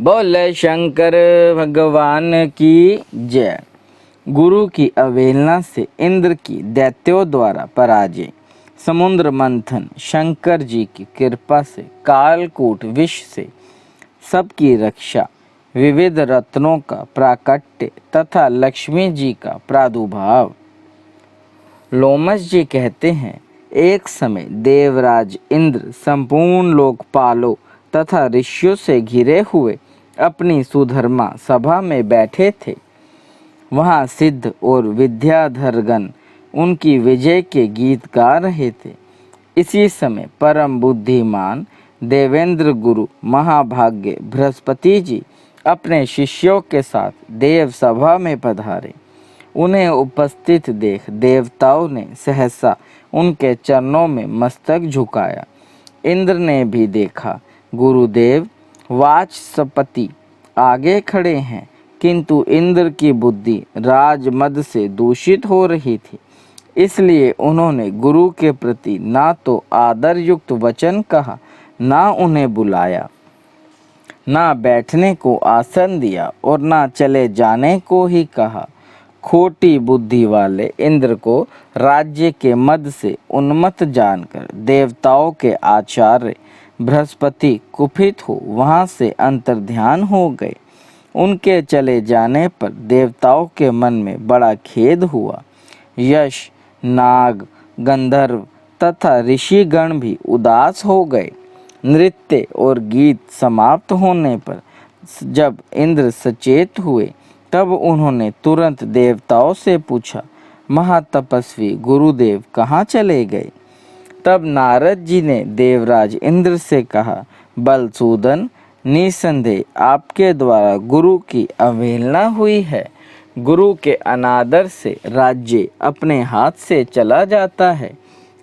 बोले शंकर भगवान की जय। गुरु की अवहेलना से इंद्र की दैत्यों द्वारा पराजय। समुद्र मंथन। शंकर जी की कृपा से कालकूट विष से सबकी रक्षा। विविध रत्नों का प्राकट्य तथा लक्ष्मी जी का प्रादुर्भाव। लोमश जी कहते हैं, एक समय देवराज इंद्र संपूर्ण लोकपालों तथा ऋषियों से घिरे हुए अपनी सुधर्मा सभा में बैठे थे। वहाँ सिद्ध और विद्याधरगण उनकी विजय के गीत गा रहे थे। इसी समय परम बुद्धिमान देवेंद्र गुरु महाभाग्य बृहस्पति जी अपने शिष्यों के साथ देव सभा में पधारे। उन्हें उपस्थित देख देवताओं ने सहसा उनके चरणों में मस्तक झुकाया। इंद्र ने भी देखा, गुरुदेव वाचस्पति आगे खड़े हैं, किंतु इंद्र की बुद्धि राजमद से दूषित हो रही थी। इसलिए उन्होंने गुरु के प्रति ना तो आदर युक्त वचन कहा, ना उन्हें बुलाया, ना बैठने को आसन दिया और ना चले जाने को ही कहा। खोटी बुद्धि वाले इंद्र को राज्य के मद से उन्मत्त जानकर देवताओं के आचार्य बृहस्पति कुपित हो वहां से अंतर्ध्यान हो गए। उनके चले जाने पर देवताओं के मन में बड़ा खेद हुआ। यश, नाग, गंधर्व तथा ऋषिगण भी उदास हो गए। नृत्य और गीत समाप्त होने पर जब इंद्र सचेत हुए तब उन्होंने तुरंत देवताओं से पूछा, महातपस्वी गुरुदेव कहाँ चले गए? तब नारद जी ने देवराज इंद्र से कहा, बलसूदन, निसंदेह आपके द्वारा गुरु की अवहेलना हुई है। गुरु के अनादर से राज्य अपने हाथ से चला जाता है।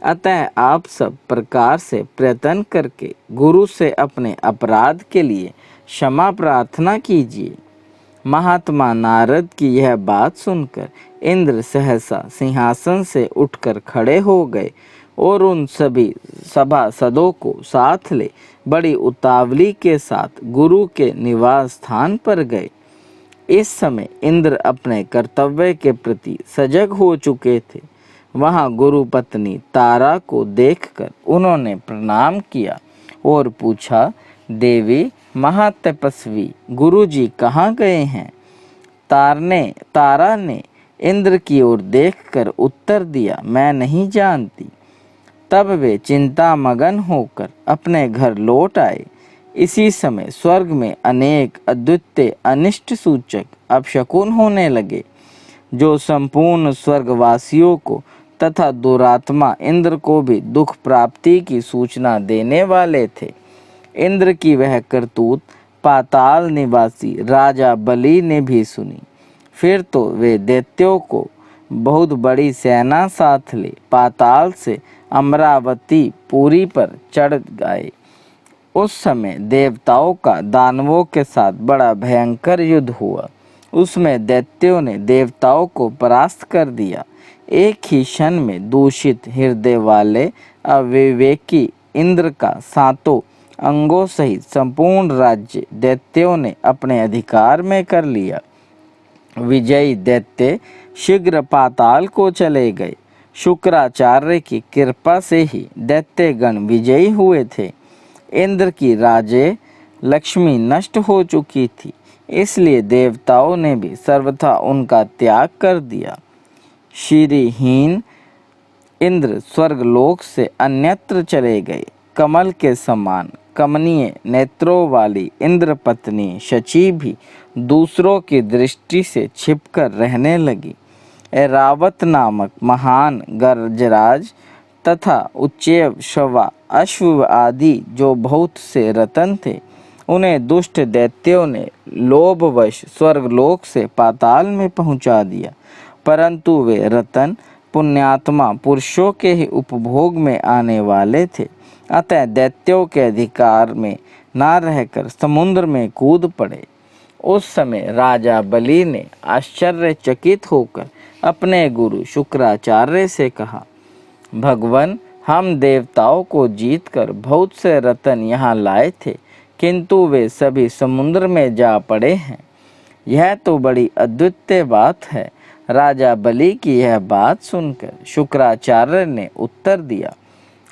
अतः आप सब प्रकार से प्रयत्न करके गुरु से अपने अपराध के लिए क्षमा प्रार्थना कीजिए। महात्मा नारद की यह बात सुनकर इंद्र सहसा सिंहासन से उठकर खड़े हो गए और उन सभी सभासदों को साथ ले बड़ी उतावली के साथ गुरु के निवास स्थान पर गए। इस समय इंद्र अपने कर्तव्य के प्रति सजग हो चुके थे। वहां गुरु पत्नी तारा को देखकर उन्होंने प्रणाम किया और पूछा, देवी महातपस्वी गुरुजी कहाँ गए हैं? तारा ने इंद्र की ओर देखकर उत्तर दिया, मैं नहीं जानती। तब वे चिंता मगन होकर अपने घर लौट आए। इसी समय स्वर्ग में अनेक अद्वितीय अनिष्ट सूचक अपशकुन होने लगे, जो संपूर्ण स्वर्गवासियों को तथा दुरात्मा इंद्र को भी दुख प्राप्ति की सूचना देने वाले थे। इंद्र की वह करतूत पाताल निवासी राजा बलि ने भी सुनी। फिर तो वे दैत्यों को बहुत बड़ी सेना साथ ले पाताल से अमरावती पुरी पर चढ़ गए। उस समय देवताओं का दानवों के साथ बड़ा भयंकर युद्ध हुआ। उसमें दैत्यों ने देवताओं को परास्त कर दिया। एक ही क्षण में दूषित हृदय वाले अविवेकी इंद्र का सातों अंगों सहित संपूर्ण राज्य दैत्यों ने अपने अधिकार में कर लिया। विजयी दैत्य शीघ्र पाताल को चले गए। शुक्राचार्य की कृपा से ही दैत्यगण विजयी हुए थे। इंद्र की राज्य लक्ष्मी नष्ट हो चुकी थी, इसलिए देवताओं ने भी सर्वथा उनका त्याग कर दिया। श्रीहीन इंद्र स्वर्गलोक से अन्यत्र चले गए। कमल के समान कमनीय नेत्रों वाली इंद्र पत्नी शची भी दूसरों की दृष्टि से छिपकर रहने लगी। ऐरावत नामक महान गजराज तथा उच्चैव शवा अश्व आदि जो बहुत से रतन थे, उन्हें दुष्ट दैत्यों ने लोभवश स्वर्गलोक से पाताल में पहुंचा दिया। परंतु वे रतन पुण्यात्मा पुरुषों के ही उपभोग में आने वाले थे। अतः दैत्यों के अधिकार में ना रहकर समुद्र में कूद पड़े। उस समय राजा बलि ने आश्चर्यचकित होकर अपने गुरु शुक्राचार्य से कहा, भगवन, हम देवताओं को जीतकर बहुत से रतन यहाँ लाए थे, किंतु वे सभी समुद्र में जा पड़े हैं। यह तो बड़ी अद्वितीय बात है। राजा बलि की यह बात सुनकर शुक्राचार्य ने उत्तर दिया,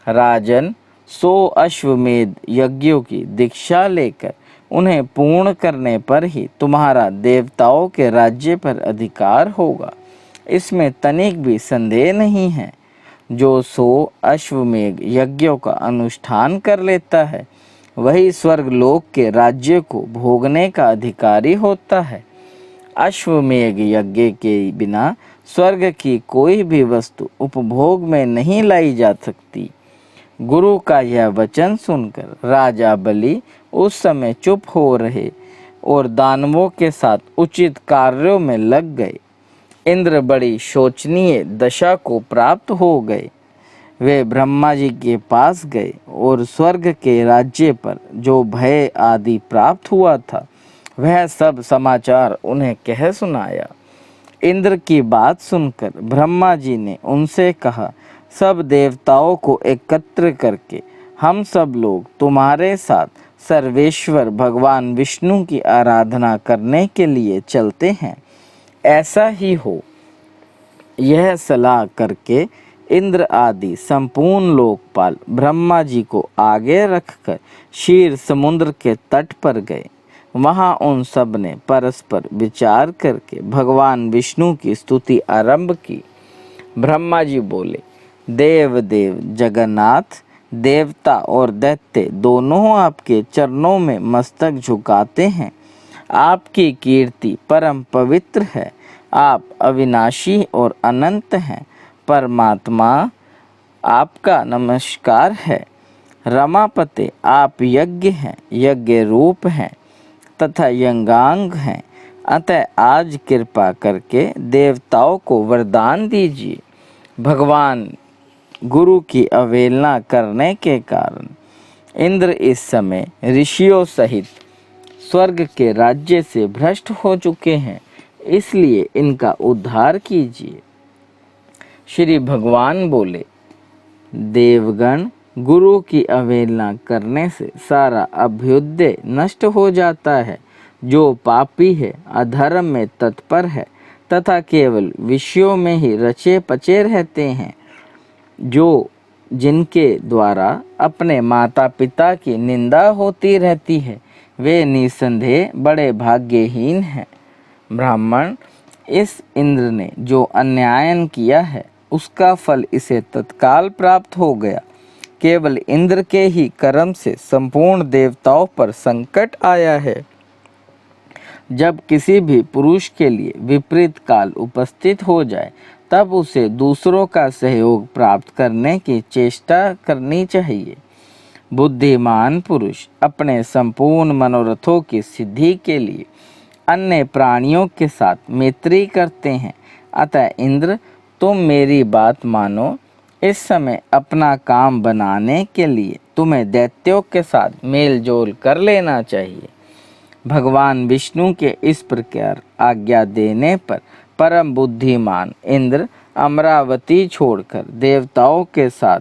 राजन, 100 अश्वमेध यज्ञों की दीक्षा लेकर उन्हें पूर्ण करने पर ही तुम्हारा देवताओं के राज्य पर अधिकार होगा। इसमें तनिक भी संदेह नहीं है। जो 100 अश्वमेध यज्ञों का अनुष्ठान कर लेता है वही स्वर्गलोक के राज्य को भोगने का अधिकारी होता है। अश्वमेध यज्ञ के बिना स्वर्ग की कोई भी वस्तु उपभोग में नहीं लाई जा सकती। गुरु का यह वचन सुनकर राजा बलि उस समय चुप हो रहे और दानवों के साथ उचित कार्यों में लग गए। इंद्र बड़ी शोचनीय दशा को प्राप्त हो गए। वे ब्रह्मा जी के पास गए और स्वर्ग के राज्य पर जो भय आदि प्राप्त हुआ था वह सब समाचार उन्हें कह सुनाया। इंद्र की बात सुनकर ब्रह्मा जी ने उनसे कहा, सब देवताओं को एकत्र करके हम सब लोग तुम्हारे साथ सर्वेश्वर भगवान विष्णु की आराधना करने के लिए चलते हैं। ऐसा ही हो। यह सलाह करके इंद्र आदि संपूर्ण लोकपाल ब्रह्मा जी को आगे रखकर क्षीर समुद्र के तट पर गए। वहां उन सब ने परस्पर विचार करके भगवान विष्णु की स्तुति आरंभ की। ब्रह्मा जी बोले, देव देव जगन्नाथ, देवता और दैत्य दोनों आपके चरणों में मस्तक झुकाते हैं। आपकी कीर्ति परम पवित्र है। आप अविनाशी और अनंत हैं। परमात्मा, आपका नमस्कार है। रमापते, आप यज्ञ हैं, यज्ञ रूप हैं तथा यज्ञांग हैं। अतः आज कृपा करके देवताओं को वरदान दीजिए। भगवान गुरु की अवहेलना करने के कारण इंद्र इस समय ऋषियों सहित स्वर्ग के राज्य से भ्रष्ट हो चुके हैं, इसलिए इनका उद्धार कीजिए। श्री भगवान बोले, देवगण, गुरु की अवहेलना करने से सारा अभ्युदय नष्ट हो जाता है। जो पापी है, अधर्म में तत्पर है तथा केवल विषयों में ही रचे पचे रहते हैं, जो जिनके द्वारा अपने माता पिता की निंदा होती रहती है, वे निसंदेह बड़े भाग्यहीन हैं। ब्राह्मण, इस इंद्र ने जो अन्यायन किया है उसका फल इसे तत्काल प्राप्त हो गया। केवल इंद्र के ही कर्म से संपूर्ण देवताओं पर संकट आया है। जब किसी भी पुरुष के लिए विपरीत काल उपस्थित हो जाए तब उसे दूसरों का सहयोग प्राप्त करने की चेष्टा करनी चाहिए। बुद्धिमान पुरुष अपने संपूर्ण मनोरथों की सिद्धि के लिए अन्य प्राणियों के साथ मैत्री करते हैं। अतः इंद्र, तुम मेरी बात मानो। इस समय अपना काम बनाने के लिए तुम्हें दैत्यों के साथ मेल जोल कर लेना चाहिए। भगवान विष्णु के इस प्रकार आज्ञा देने पर परम बुद्धिमान इंद्र अमरावती छोड़कर देवताओं के साथ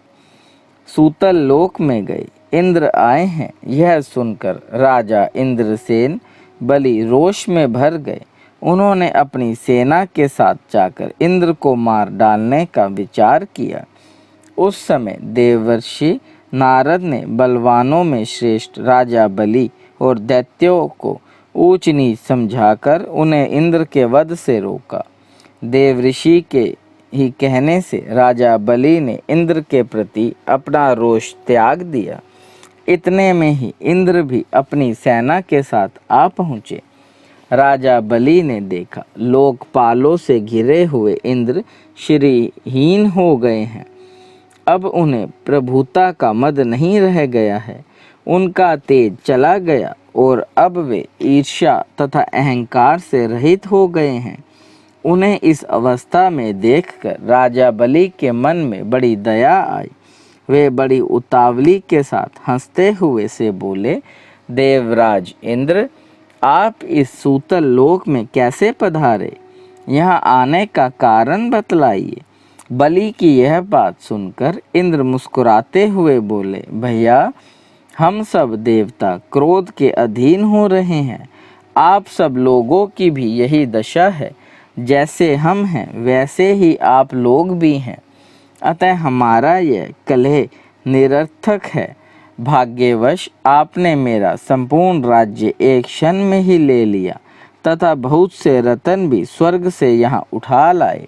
सूतल लोक में गए। इंद्र आए हैं यह सुनकर राजा इंद्रसेन बलि रोष में भर गए। उन्होंने अपनी सेना के साथ जाकर इंद्र को मार डालने का विचार किया। उस समय देवर्षि नारद ने बलवानों में श्रेष्ठ राजा बलि और दैत्यों को ऊंच नीच समझाकर उन्हें इंद्र के वध से रोका। देवऋषि के ही कहने से राजा बलि ने इंद्र के प्रति अपना रोष त्याग दिया। इतने में ही इंद्र भी अपनी सेना के साथ आ पहुँचे। राजा बलि ने देखा लोकपालों से घिरे हुए इंद्र श्रीहीन हो गए हैं। अब उन्हें प्रभुता का मद नहीं रह गया है। उनका तेज चला गया और अब वे ईर्ष्या तथा अहंकार से रहित हो गए हैं। उन्हें इस अवस्था में देखकर राजा बलि के मन में बड़ी दया आई। वे बड़ी उतावली के साथ हंसते हुए से बोले, देवराज इंद्र, आप इस सूतल लोक में कैसे पधारे? यहाँ आने का कारण बतलाइए। बलि की यह बात सुनकर इंद्र मुस्कुराते हुए बोले, भैया, हम सब देवता क्रोध के अधीन हो रहे हैं। आप सब लोगों की भी यही दशा है। जैसे हम हैं वैसे ही आप लोग भी हैं। अतः हमारा यह कलह निरर्थक है। भाग्यवश आपने मेरा संपूर्ण राज्य एक क्षण में ही ले लिया तथा बहुत से रतन भी स्वर्ग से यहाँ उठा लाए,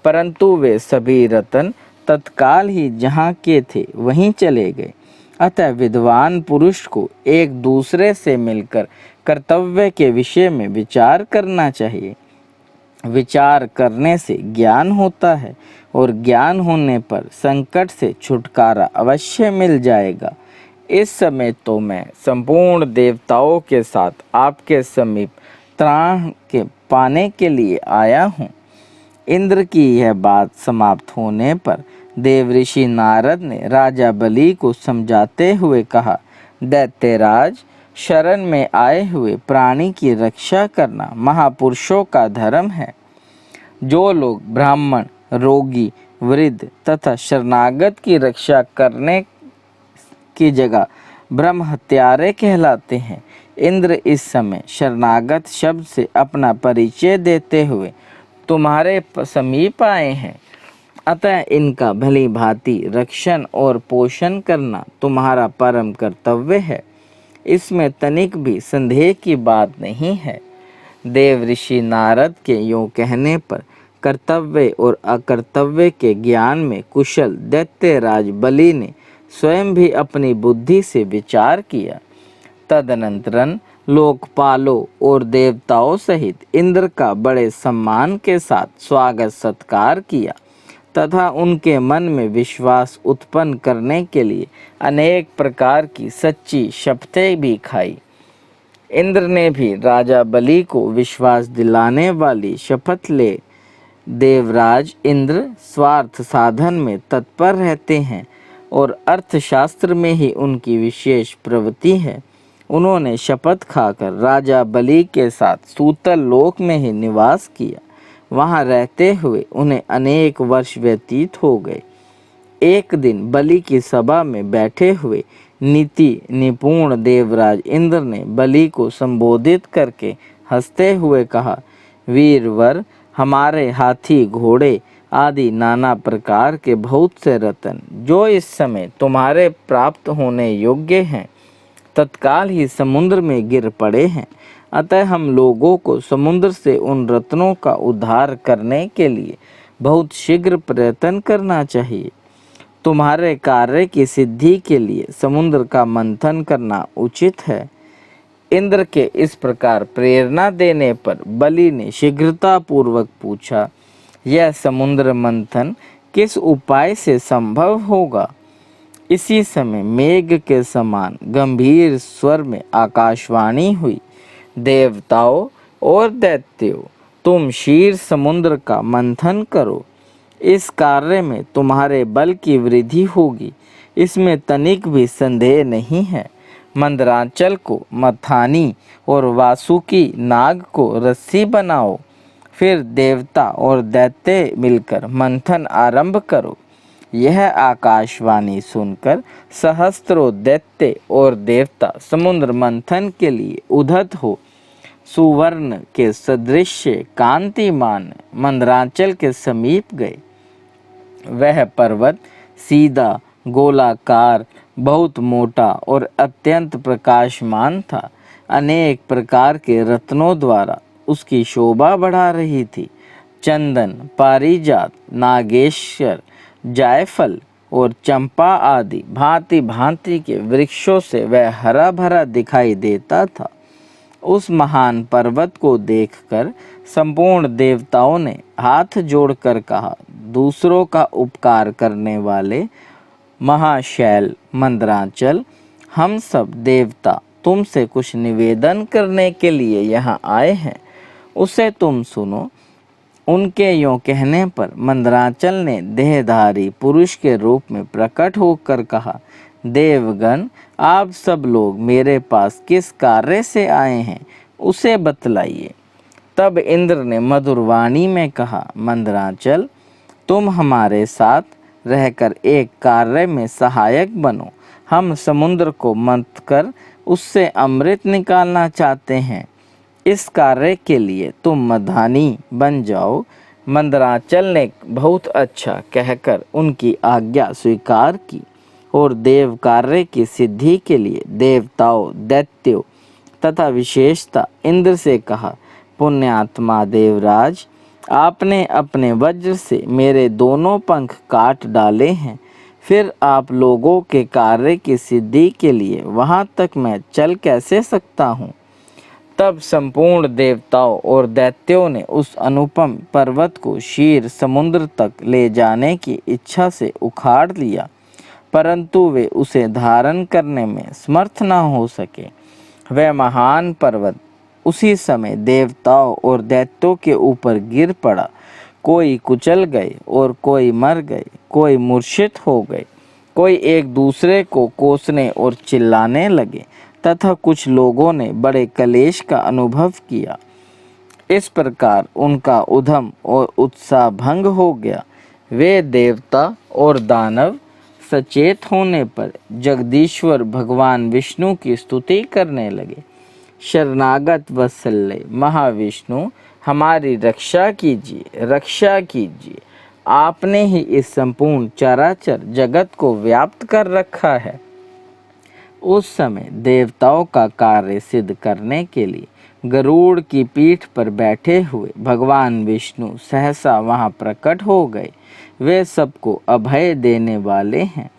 परंतु वे सभी रतन तत्काल ही जहाँ के थे वहीं चले गए। अतः विद्वान पुरुष को एक दूसरे से मिलकर कर्तव्य के विषय में विचार करना चाहिए। विचार करने से ज्ञान होता है और ज्ञान होने पर संकट से छुटकारा अवश्य मिल जाएगा। इस समय तो मैं संपूर्ण देवताओं के साथ आपके समीप त्राण के पाने के लिए आया हूँ। इंद्र की यह बात समाप्त होने पर देवऋषि नारद ने राजा बलि को समझाते हुए कहा, दैत्यराज, शरण में आए हुए प्राणी की रक्षा करना महापुरुषों का धर्म है। जो लोग ब्राह्मण, रोगी, वृद्ध तथा शरणागत की रक्षा करने की जगह ब्रह्म हत्यारे कहलाते हैं। इंद्र इस समय शरणागत शब्द से अपना परिचय देते हुए तुम्हारे समीप आए हैं। अतः इनका भली भांति रक्षण और पोषण करना तुम्हारा परम कर्तव्य है। इसमें तनिक भी संदेह की बात नहीं है। देव ऋषि नारद के यूँ कहने पर कर्तव्य और अकर्तव्य के ज्ञान में कुशल दैत्यराज बलि ने स्वयं भी अपनी बुद्धि से विचार किया। तदनंतरन लोकपालों और देवताओं सहित इंद्र का बड़े सम्मान के साथ स्वागत सत्कार किया तथा उनके मन में विश्वास उत्पन्न करने के लिए अनेक प्रकार की सच्ची शपथें भी खाई। इंद्र ने भी राजा बलि को विश्वास दिलाने वाली शपथ ले। देवराज इंद्र स्वार्थ साधन में तत्पर रहते हैं और अर्थशास्त्र में ही उनकी विशेष प्रवृत्ति है। उन्होंने शपथ खाकर राजा बलि के साथ सूतल लोक में ही निवास किया। वहाँ रहते हुए उन्हें अनेक वर्ष व्यतीत हो गए। एक दिन बलि की सभा में बैठे हुए नीति निपुण देवराज इंद्र ने बलि को संबोधित करके हंसते हुए कहा, वीरवर, हमारे हाथी, घोड़े आदि नाना प्रकार के बहुत से रत्न जो इस समय तुम्हारे प्राप्त होने योग्य हैं, तत्काल ही समुद्र में गिर पड़े हैं। अतः हम लोगों को समुद्र से उन रत्नों का उद्धार करने के लिए बहुत शीघ्र प्रयत्न करना चाहिए। तुम्हारे कार्य की सिद्धि के लिए समुद्र का मंथन करना उचित है। इंद्र के इस प्रकार प्रेरणा देने पर बलि ने शीघ्रता पूर्वक पूछा, यह समुद्र मंथन किस उपाय से संभव होगा? इसी समय मेघ के समान गंभीर स्वर में आकाशवाणी हुई, देवताओं और दैत्यों, तुम क्षीर समुद्र का मंथन करो। इस कार्य में तुम्हारे बल की वृद्धि होगी, इसमें तनिक भी संदेह नहीं है। मंदराचल को मथानी और वासुकी नाग को रस्सी बनाओ। फिर देवता और दैत्य मिलकर मंथन आरंभ करो। यह आकाशवाणी सुनकर सहस्त्रों दैत्य और देवता समुद्र मंथन के लिए उद्यत हो सुवर्ण के सदृश कांतिमान मंदराचल के समीप गए। वह पर्वत सीधा, गोलाकार, बहुत मोटा और अत्यंत प्रकाशमान था। अनेक प्रकार के रत्नों द्वारा उसकी शोभा बढ़ा रही थी। चंदन, पारिजात, नागेश्वर, जायफल और चंपा आदि भांति भांति के वृक्षों से वह हरा भरा दिखाई देता था। उस महान पर्वत को देखकर संपूर्ण देवताओं ने हाथ जोड़कर कहा, दूसरों का उपकार करने वाले महाशैल मंदराचल, हम सब देवता तुमसे कुछ निवेदन करने के लिए यहाँ आए हैं, उसे तुम सुनो। उनके यों कहने पर मंदराचल ने देहधारी पुरुष के रूप में प्रकट होकर कहा, देवगण, आप सब लोग मेरे पास किस कार्य से आए हैं, उसे बतलाइए। तब इंद्र ने मधुर वाणी में कहा, मंदराचल, तुम हमारे साथ रहकर एक कार्य में सहायक बनो। हम समुद्र को मंथकर उससे अमृत निकालना चाहते हैं। इस कार्य के लिए तुम मधानी बन जाओ। मंदराचल ने बहुत अच्छा कहकर उनकी आज्ञा स्वीकार की और देव कार्य की सिद्धि के लिए देवताओं, दैत्यों तथा विशेषता इंद्र से कहा, पुण्यात्मा देवराज, आपने अपने वज्र से मेरे दोनों पंख काट डाले हैं, फिर आप लोगों के कार्य की सिद्धि के लिए वहां तक मैं चल कैसे सकता हूँ। तब संपूर्ण देवताओं और दैत्यों ने उस अनुपम पर्वत को क्षीर समुद्र तक ले जाने की इच्छा से उखाड़ लिया, परंतु वे उसे धारण करने में समर्थ न हो सके। वह महान पर्वत उसी समय देवताओं और दैत्यों के ऊपर गिर पड़ा। कोई कुचल गए और कोई मर गए, कोई मूर्छित हो गए, कोई एक दूसरे को कोसने और चिल्लाने लगे तथा कुछ लोगों ने बड़े क्लेश का अनुभव किया। इस प्रकार उनका उद्यम और उत्साह भंग हो गया। वे देवता और दानव सचेत होने पर जगदीश्वर भगवान विष्णु की स्तुति करने लगे। शरणागत वत्सल्य महाविष्णु, हमारी रक्षा कीजिए, रक्षा कीजिए। आपने ही इस संपूर्ण चराचर जगत को व्याप्त कर रखा है। उस समय देवताओं का कार्य सिद्ध करने के लिए गरुड़ की पीठ पर बैठे हुए भगवान विष्णु सहसा वहां प्रकट हो गए। वे सबको अभय देने वाले हैं।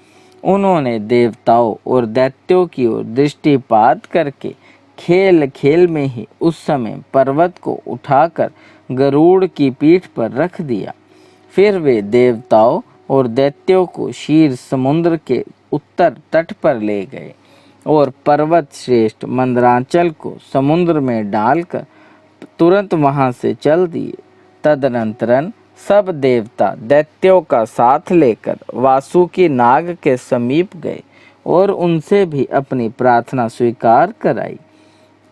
उन्होंने देवताओं और दैत्यों की ओर दृष्टिपात करके खेल खेल में ही उस समय पर्वत को उठाकर गरुड़ की पीठ पर रख दिया। फिर वे देवताओं और दैत्यों को क्षीर समुद्र के उत्तर तट पर ले गए और पर्वत श्रेष्ठ मंदराचल को समुद्र में डालकर तुरंत वहां से चल दिए। तदनंतरन सब देवता दैत्यों का साथ लेकर वासुकी नाग के समीप गए और उनसे भी अपनी प्रार्थना स्वीकार कराई।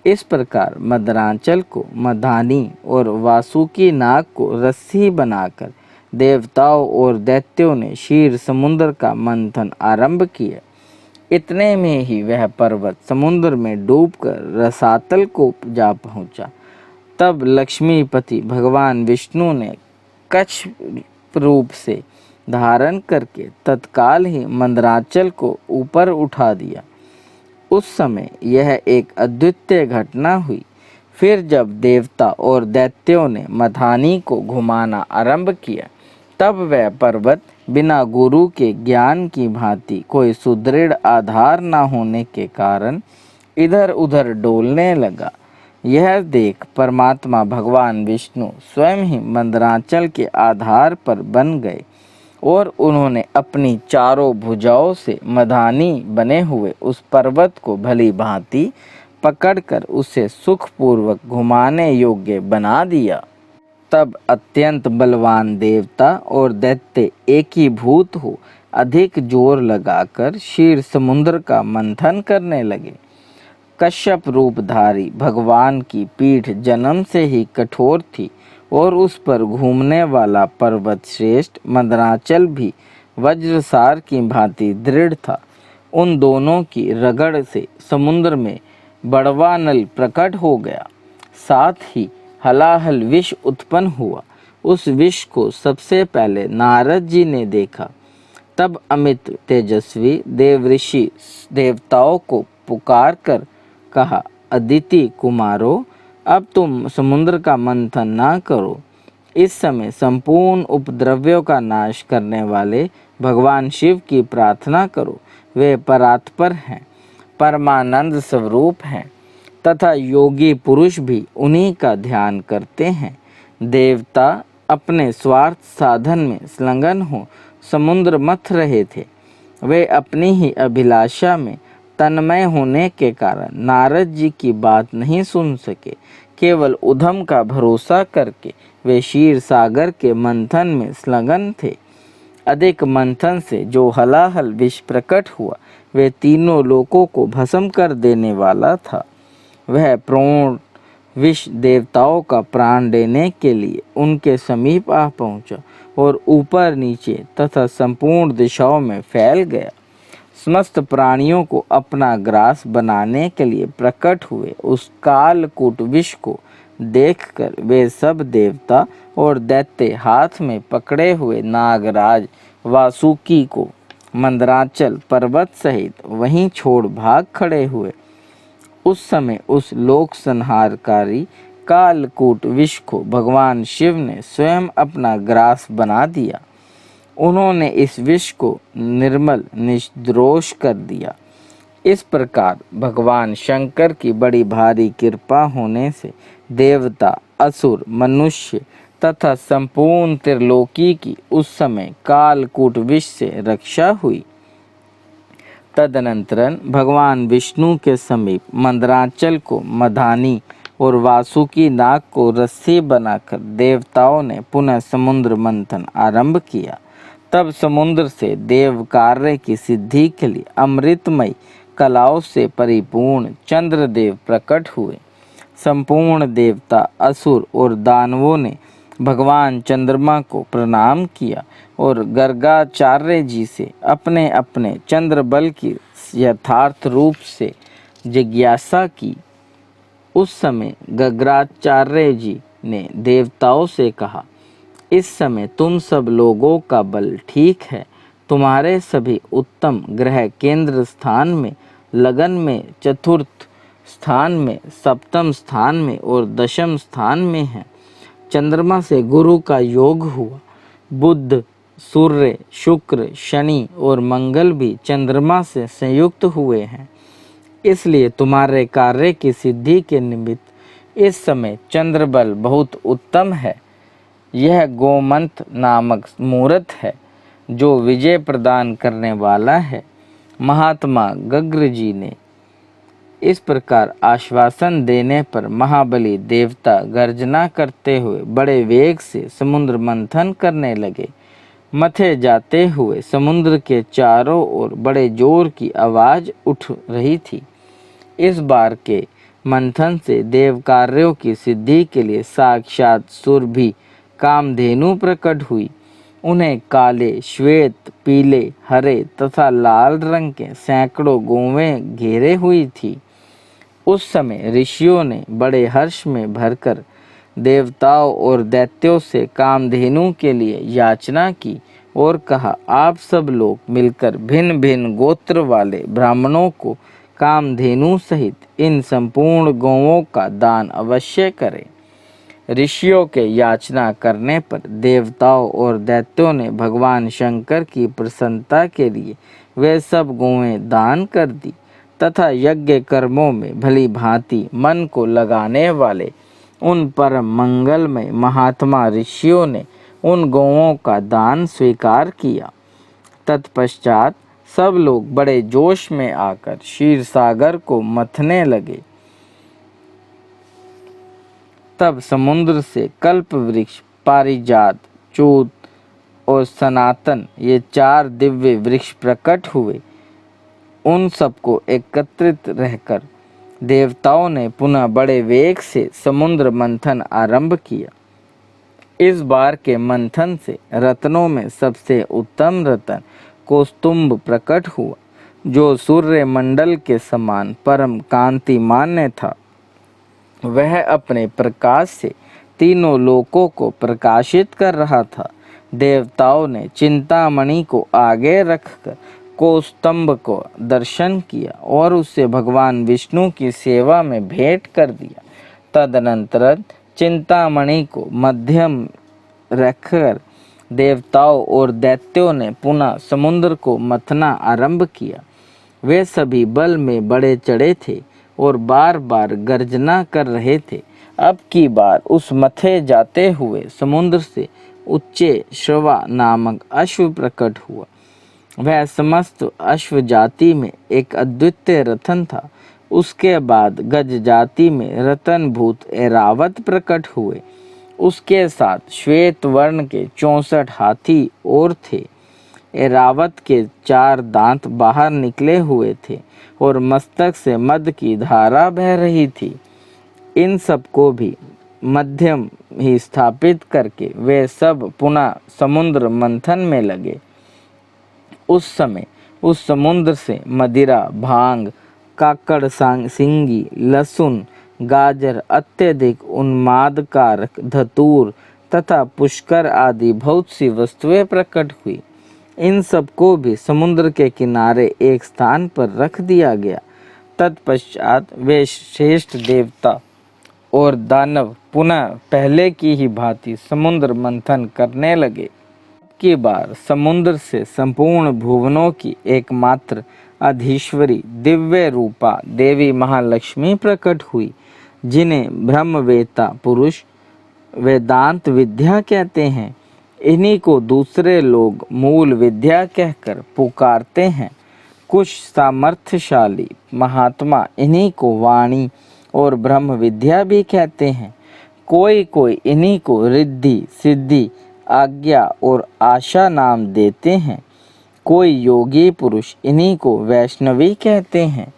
इस प्रकार मंदराचल को मधानी और वासुकी नाग को रस्सी बनाकर देवताओं और दैत्यों ने क्षीर समुद्र का मंथन आरंभ किया। इतने में ही वह पर्वत समुद्र में डूबकर रसातल को जा पहुंचा। तब लक्ष्मीपति भगवान विष्णु ने कच्छ रूप से धारण करके तत्काल ही मंदराचल को ऊपर उठा दिया। उस समय यह एक अद्वितीय घटना हुई। फिर जब देवता और दैत्यों ने मधानी को घुमाना आरंभ किया, तब वह पर्वत बिना गुरु के ज्ञान की भांति कोई सुदृढ़ आधार न होने के कारण इधर उधर डोलने लगा। यह देख परमात्मा भगवान विष्णु स्वयं ही मंदराचल के आधार पर बन गए और उन्होंने अपनी चारों भुजाओं से मधानी बने हुए उस पर्वत को भली भांति पकड़कर उसे सुखपूर्वक घुमाने योग्य बना दिया। तब अत्यंत बलवान देवता और दैत्य एकीभूत हो अधिक जोर लगाकर क्षीर समुद्र का मंथन करने लगे। कश्यप रूपधारी भगवान की पीठ जन्म से ही कठोर थी और उस पर घूमने वाला पर्वत श्रेष्ठ मंदराचल भी वज्रसार की भांति दृढ़ था। उन दोनों की रगड़ से समुद्र में बड़वा नल प्रकट हो गया। साथ ही हलाहल विष उत्पन्न हुआ। उस विष को सबसे पहले नारद जी ने देखा। तब अमित तेजस्वी देवऋषि देवताओं को पुकार कर कहा, अदिति कुमारों, अब तुम समुद्र का मंथन ना करो। इस समय संपूर्ण उपद्रव्यों का नाश करने वाले भगवान शिव की प्रार्थना करो। वे परात्पर हैं, परमानंद स्वरूप हैं तथा योगी पुरुष भी उन्हीं का ध्यान करते हैं। देवता अपने स्वार्थ साधन में संलग्न हो समुद्र मथ रहे थे। वे अपनी ही अभिलाषा में तन्मय होने के कारण नारद जी की बात नहीं सुन सके। केवल उधम का भरोसा करके वे क्षीर सागर के मंथन में संलग्न थे। अधिक मंथन से जो हलाहल विष प्रकट हुआ, वे तीनों लोकों को भस्म कर देने वाला था। वह प्रोण विष देवताओं का प्राण देने के लिए उनके समीप आ पहुंचा और ऊपर नीचे तथा संपूर्ण दिशाओं में फैल गया। समस्त प्राणियों को अपना ग्रास बनाने के लिए प्रकट हुए उस कालकूट विष को देखकर वे सब देवता और दैत्य हाथ में पकड़े हुए नागराज वासुकी को मंदराचल पर्वत सहित वहीं छोड़ भाग खड़े हुए। उस समय उस लोक संहारकारी कालकूट विष को भगवान शिव ने स्वयं अपना ग्रास बना दिया। उन्होंने इस विष को निर्मल निर्दोष कर दिया। इस प्रकार भगवान शंकर की बड़ी भारी कृपा होने से देवता, असुर, मनुष्य तथा संपूर्ण त्रिलोकी की उस समय कालकूट विष से रक्षा हुई। तदनंतर भगवान विष्णु के समीप मंदराचल को मधानी और वासुकी नाग को रस्सी बनाकर देवताओं ने पुनः समुद्र मंथन आरंभ किया। तब समुद्र से देव कार्य की सिद्धि के लिए अमृतमय कलाओं से परिपूर्ण चंद्रदेव प्रकट हुए। संपूर्ण देवता, असुर और दानवों ने भगवान चंद्रमा को प्रणाम किया और गर्गाचार्य जी से अपने अपने चंद्र बल की यथार्थ रूप से जिज्ञासा की। उस समय गर्गाचार्य जी ने देवताओं से कहा, इस समय तुम सब लोगों का बल ठीक है। तुम्हारे सभी उत्तम ग्रह केंद्र स्थान में, लगन में, चतुर्थ स्थान में, सप्तम स्थान में और दशम स्थान में है। चंद्रमा से गुरु का योग हुआ। बुध, सूर्य, शुक्र, शनि और मंगल भी चंद्रमा से संयुक्त हुए हैं। इसलिए तुम्हारे कार्य की सिद्धि के निमित्त इस समय चंद्र बल बहुत उत्तम है। यह गोमंत नामक मूर्त है जो विजय प्रदान करने वाला है। महात्मा गग्र जी ने इस प्रकार आश्वासन देने पर महाबली देवता गर्जना करते हुए बड़े वेग से समुद्र मंथन करने लगे। मथे जाते हुए समुद्र के चारों ओर बड़े जोर की आवाज उठ रही थी। इस बार के मंथन से देव कार्यों की सिद्धि के लिए साक्षात सुरभि कामधेनु प्रकट हुई। उन्हें काले, श्वेत, पीले, हरे तथा लाल रंग के सैकड़ों गौवें घेरे हुई थी। उस समय ऋषियों ने बड़े हर्ष में भरकर देवताओं और दैत्यों से कामधेनु के लिए याचना की और कहा, आप सब लोग मिलकर भिन्न भिन्न गोत्र वाले ब्राह्मणों को कामधेनु सहित इन संपूर्ण गौओं का दान अवश्य करें। ऋषियों के याचना करने पर देवताओं और दैत्यों ने भगवान शंकर की प्रसन्नता के लिए वे सब गौएं दान कर दी तथा यज्ञ कर्मों में भली भांति मन को लगाने वाले उन परम मंगलमय महात्मा ऋषियों ने उन गौओं का दान स्वीकार किया। तत्पश्चात सब लोग बड़े जोश में आकर क्षीर सागर को मथने लगे। तब समुद्र से कल्प वृक्ष, पारिजात, चूत और सनातन ये 4 दिव्य वृक्ष प्रकट हुए। उन सबको एकत्रित रहकर देवताओं ने पुनः बड़े वेग से समुद्र मंथन आरंभ किया। इस बार के मंथन से रत्नों में सबसे उत्तम रत्न कौस्तुभ प्रकट हुआ, जो सूर्य मंडल के समान परम कांति मान्य था। वह अपने प्रकाश से तीनों लोकों को प्रकाशित कर रहा था। देवताओं ने चिंतामणि को आगे रखकर कौस्तुभ को दर्शन किया और उससे भगवान विष्णु की सेवा में भेंट कर दिया। तदनंतर चिंतामणि को मध्यम रखकर देवताओं और दैत्यों ने पुनः समुद्र को मथना आरंभ किया। वे सभी बल में बढ़े चढ़े थे और बार बार गर्जना कर रहे थे। अब की बार उस मथे जाते हुए समुद्र से उच्चे श्रवा नामक अश्व प्रकट हुआ। वह समस्त अश्व जाति में एक अद्वितीय रतन था। उसके बाद गज जाति में रतनभूत ऐरावत प्रकट हुए। उसके साथ श्वेत वर्ण के 64 हाथी और थे। ऐरावत के 4 दांत बाहर निकले हुए थे और मस्तक से मद की धारा बह रही थी। इन सब को भी मध्यम ही स्थापित करके वे सब पुनः समुद्र मंथन में लगे। उस समय उस समुद्र से मदिरा, भांग, काकड़, सिंगी, लहसुन, गाजर, अत्यधिक उन्मादकारक धतूर तथा पुष्कर आदि बहुत सी वस्तुएं प्रकट हुई। इन सबको भी समुद्र के किनारे एक स्थान पर रख दिया गया। तत्पश्चात वे श्रेष्ठ देवता और दानव पुनः पहले की ही भांति समुद्र मंथन करने लगे। की बार समुद्र से संपूर्ण भुवनों की एकमात्र अधीश्वरी दिव्य रूपा देवी महालक्ष्मी प्रकट हुई, जिन्हें ब्रह्मवेत्ता पुरुष वेदांत विद्या कहते हैं। इन्हीं को दूसरे लोग मूल विद्या कहकर पुकारते हैं। कुछ सामर्थ्यशाली महात्मा इन्हीं को वाणी और ब्रह्म विद्या भी कहते हैं। कोई कोई इन्हीं को रिद्धि, सिद्धि, आज्ञा और आशा नाम देते हैं। कोई योगी पुरुष इन्हीं को वैष्णवी कहते हैं।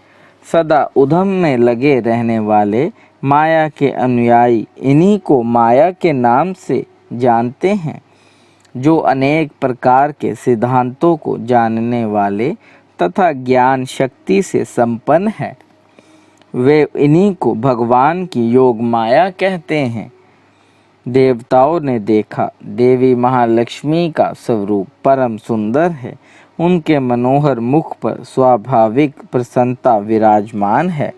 सदा उधम में लगे रहने वाले माया के अनुयायी इन्हीं को माया के नाम से जानते हैं। जो अनेक प्रकार के सिद्धांतों को जानने वाले तथा ज्ञान शक्ति से संपन्न है, वे इन्हीं को भगवान की योग माया कहते हैं। देवताओं ने देखा, देवी महालक्ष्मी का स्वरूप परम सुंदर है। उनके मनोहर मुख पर स्वाभाविक प्रसन्नता विराजमान है।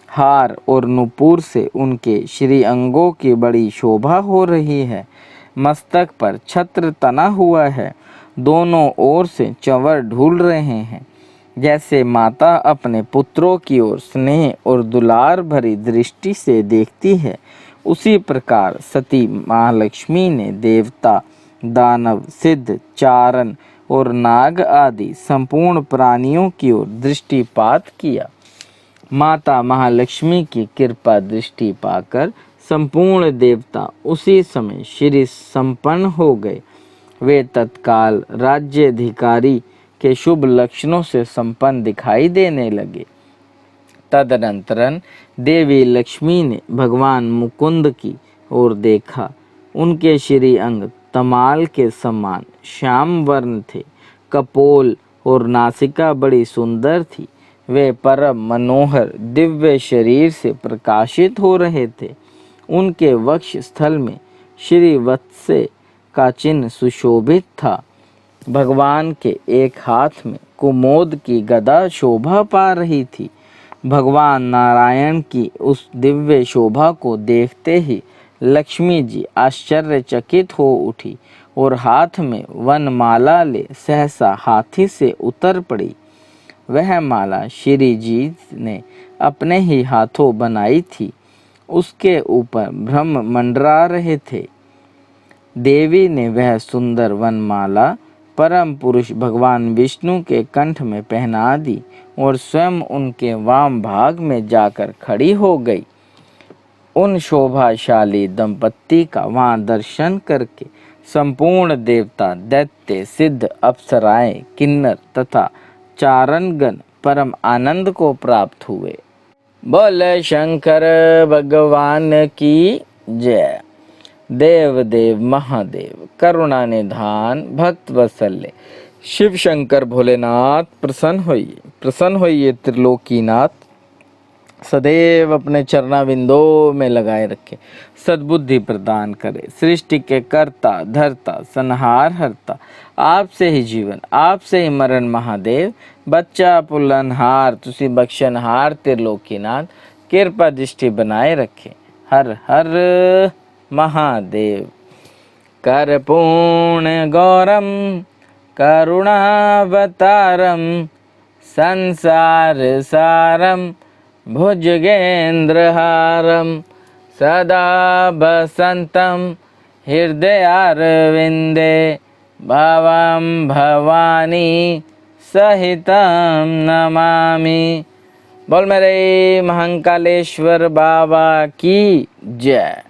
हार और नुपुर से उनके श्री अंगों की बड़ी शोभा हो रही है। मस्तक पर छत्र तना हुआ है। दोनों ओर से चंवर ढूल रहे हैं। जैसे माता अपने पुत्रों की ओर स्नेह और दुलार भरी दृष्टि से देखती है, उसी प्रकार सती महालक्ष्मी ने देवता, दानव, सिद्ध, चारण और नाग आदि संपूर्ण प्राणियों की ओर दृष्टिपात किया। माता महालक्ष्मी की कृपा दृष्टि पाकर संपूर्ण देवता उसी समय श्री संपन्न हो गए। वे तत्काल राज्याधिकारी के शुभ लक्षणों से संपन्न दिखाई देने लगे। तदनंतरन देवी लक्ष्मी ने भगवान मुकुंद की ओर देखा। उनके श्री अंग तमाल के समान श्याम वर्ण थे। कपोल और नासिका बड़ी सुंदर थी। वे परम मनोहर दिव्य शरीर से प्रकाशित हो रहे थे। उनके वक्ष स्थल में श्री वत्स्य का चिन्ह सुशोभित था। भगवान के एक हाथ में कुमोद की गदा शोभा पा रही थी। भगवान नारायण की उस दिव्य शोभा को देखते ही लक्ष्मी जी आश्चर्यचकित हो उठी और हाथ में वनमाला ले सहसा हाथी से उतर पड़ी। वह माला श्री जी ने अपने ही हाथों बनाई थी। उसके ऊपर ब्रह्म मंडरा रहे थे। देवी ने वह सुंदर वनमाला परम पुरुष भगवान विष्णु के कंठ में पहना दी और स्वयं उनके वाम भाग में जाकर खड़ी हो गई। उन शोभाशाली दंपत्ति का वहां दर्शन करके संपूर्ण देवता, दैत्य, सिद्ध, अप्सराएं, किन्नर तथा चारणगण परम आनंद को प्राप्त हुए। बोल शंकर भगवान की जय। देव देव महादेव करुणा निधान भक्त वत्सल्य शिव शंकर भोलेनाथ प्रसन्न होइए त्रिलोकीनाथ। सदैव अपने चरणाविंदों में लगाए रखे, सद्बुद्धि प्रदान करे। सृष्टि के कर्ता धर्ता संहार हरता, आपसे ही जीवन आपसे ही मरण महादेव। बच्चा पुलनहार तुसी बख्शनहार त्रिलोकीनाथ, कृपा दृष्टि बनाए रखे। हर हर महादेव। कर पूर्ण गौरम करुणावतारम संसार सारम भुजगेन्द्रहारम सदा बसंतम हृदयारविंदे भवं भवानी सहितं नमामि। बोल मेरे महाकालेश्वर बाबा की जय।